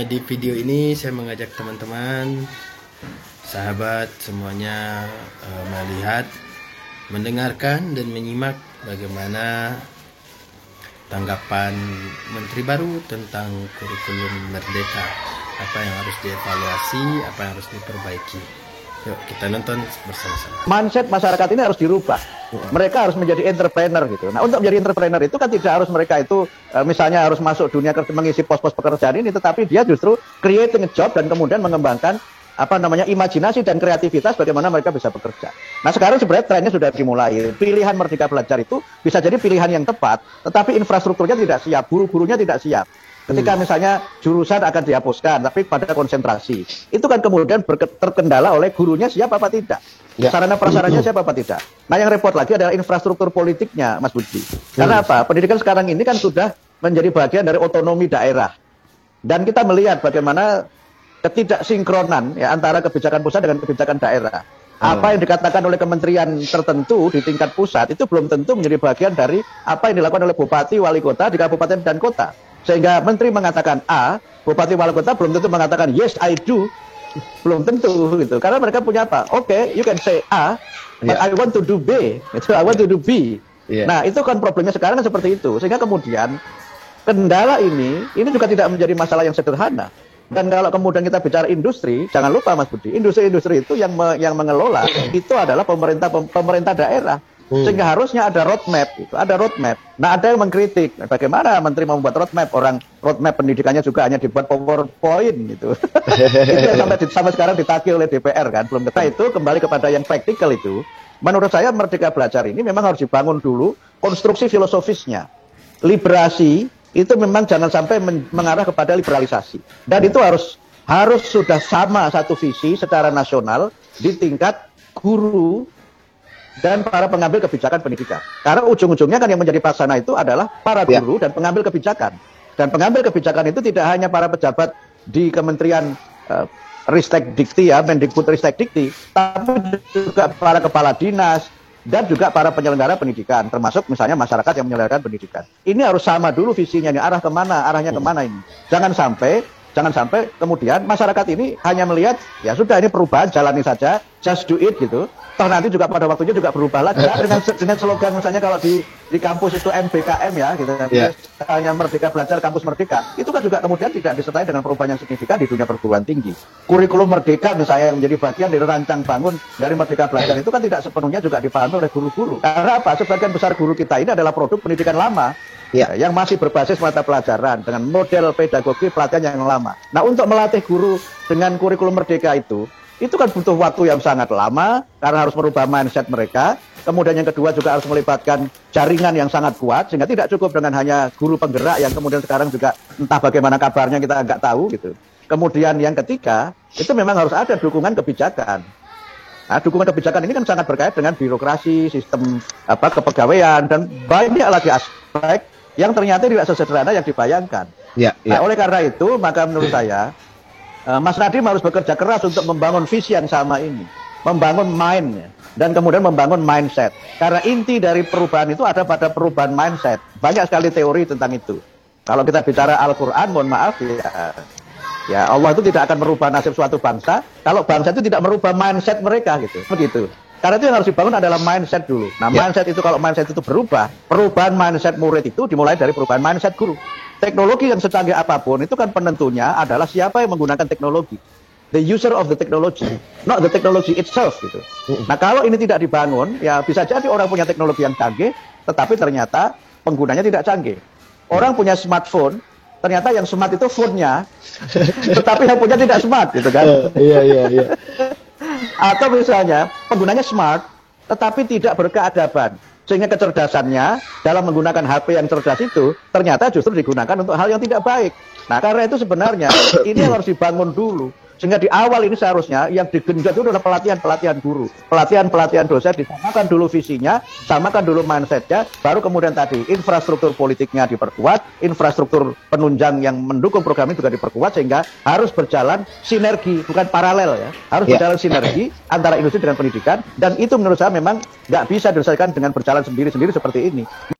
Di video ini saya mengajak teman-teman, sahabat semuanya melihat, mendengarkan dan menyimak bagaimana tanggapan Menteri baru tentang kurikulum Merdeka. Apa yang harus dievaluasi, apa yang harus diperbaiki. Yuk kita nonton bersama-sama. Mindset masyarakat ini harus dirubah. Mereka harus menjadi entrepreneur gitu. Nah, untuk menjadi entrepreneur itu kan tidak harus mereka itu misalnya harus masuk dunia kerja, mengisi pos-pos pekerjaan ini, tetapi dia justru creating a job dan kemudian mengembangkan imajinasi dan kreativitas bagaimana mereka bisa bekerja. Nah, sekarang sebenarnya trennya sudah dimulai. Pilihan Merdeka Belajar itu bisa jadi pilihan yang tepat, tetapi infrastrukturnya tidak siap, guru-gurunya tidak siap. Ketika misalnya jurusan akan dihapuskan, tapi pada konsentrasi, itu kan kemudian terkendala oleh gurunya siap apa tidak, sarana prasarannya siap apa tidak. Nah, yang repot lagi adalah infrastruktur politiknya, Mas Budi. Karena apa? Pendidikan sekarang ini kan sudah menjadi bagian dari otonomi daerah, dan kita melihat bagaimana ketidaksinkronan ya antara kebijakan pusat dengan kebijakan daerah. Apa yang dikatakan oleh kementerian tertentu di tingkat pusat itu belum tentu menjadi bagian dari apa yang dilakukan oleh bupati, wali kota di kabupaten dan kota. Sehingga menteri mengatakan A, bupati wali kota belum tentu mengatakan yes I do, belum tentu gitu. Karena mereka punya apa? Oke, you can say A, but I want to do B, itu I want to do B. Nah, itu kan problemnya sekarang kan seperti itu. Sehingga kemudian kendala ini juga tidak menjadi masalah yang sederhana. Dan kalau kemudian kita bicara industri, jangan lupa Mas Budi, industri-industri itu yang mengelola itu adalah pemerintah daerah. Sehingga harusnya ada roadmap, gitu. Ada roadmap. Nah, ada yang mengkritik, bagaimana menteri mau membuat roadmap, orang roadmap pendidikannya juga hanya dibuat PowerPoint gitu. Itu yang sampai sekarang ditagih oleh DPR kan, belum ketemu. Itu kembali kepada yang praktikal itu. Menurut saya Merdeka Belajar ini memang harus dibangun dulu konstruksi filosofisnya. Liberasi itu memang jangan sampai mengarah kepada liberalisasi. Dan itu harus sudah sama satu visi secara nasional di tingkat guru dan para pengambil kebijakan pendidikan. Karena ujung-ujungnya kan yang menjadi pelaksana itu adalah para guru dan pengambil kebijakan. Dan pengambil kebijakan itu tidak hanya para pejabat di Kementerian Ristek Dikti ya, Mendikbud Ristek Dikti, tapi juga para kepala dinas dan juga para penyelenggara pendidikan, termasuk misalnya masyarakat yang menyelenggarakan pendidikan. Ini harus sama dulu visinya nih, arahnya kemana ini. Jangan sampai kemudian masyarakat ini hanya melihat ya sudah ini perubahan, jalani saja, just do it gitu. Toh nanti juga pada waktunya juga berubah lagi dengan slogan misalnya kalau di kampus itu MBKM ya gitu kan. Hanya Merdeka Belajar Kampus Merdeka. Itu kan juga kemudian tidak disertai dengan perubahan yang signifikan di dunia perguruan tinggi. Kurikulum Merdeka misalnya yang menjadi bagian dari rancang bangun dari Merdeka Belajar itu kan tidak sepenuhnya juga dipahami oleh guru-guru. Karena apa? Sebagian besar guru kita ini adalah produk pendidikan lama. Yang masih berbasis mata pelajaran dengan model pedagogi pelatihan yang lama. Nah, untuk melatih guru dengan kurikulum Merdeka itu kan butuh waktu yang sangat lama karena harus merubah mindset mereka. Kemudian yang kedua juga harus melibatkan jaringan yang sangat kuat sehingga tidak cukup dengan hanya guru penggerak yang kemudian sekarang juga entah bagaimana kabarnya kita nggak tahu gitu. Kemudian yang ketiga itu memang harus ada dukungan kebijakan. Nah, dukungan kebijakan ini kan sangat berkait dengan birokrasi, sistem kepegawaian dan banyak lagi aspek yang ternyata tidak sesederhana yang dibayangkan. Nah, oleh karena itu maka menurut saya Mas Nadiem harus bekerja keras untuk membangun visi yang sama ini, membangun mind dan kemudian membangun mindset. Karena inti dari perubahan itu ada pada perubahan mindset. Banyak sekali teori tentang itu. Kalau kita bicara Al-Quran, mohon maaf ya Allah itu tidak akan merubah nasib suatu bangsa kalau bangsa itu tidak merubah mindset mereka gitu. Begitu. Karena itu yang harus dibangun adalah mindset dulu. Nah, mindset itu kalau mindset itu berubah, perubahan mindset murid itu dimulai dari perubahan mindset guru. Teknologi yang secanggih apapun itu kan penentunya adalah siapa yang menggunakan teknologi. The user of the technology, not the technology itself gitu. Nah, kalau ini tidak dibangun, ya bisa jadi orang punya teknologi yang canggih, tetapi ternyata penggunanya tidak canggih. Orang punya smartphone, ternyata yang smart itu phone-nya, tetapi yang punya tidak smart gitu kan. Iya. Atau misalnya penggunanya smart, tetapi tidak berkeadaban. Sehingga kecerdasannya dalam menggunakan HP yang cerdas itu ternyata justru digunakan untuk hal yang tidak baik. Nah, karena itu sebenarnya ini yang harus dibangun dulu. Sehingga di awal ini seharusnya yang digenjot itu adalah pelatihan guru. Pelatihan dosen, disamakan dulu visinya, samakan dulu mindsetnya, baru kemudian tadi infrastruktur politiknya diperkuat, infrastruktur penunjang yang mendukung program ini juga diperkuat, sehingga harus berjalan sinergi, bukan paralel ya. Harus berjalan sinergi antara industri dengan pendidikan, dan itu menurut saya memang nggak bisa diselesaikan dengan berjalan sendiri-sendiri seperti ini.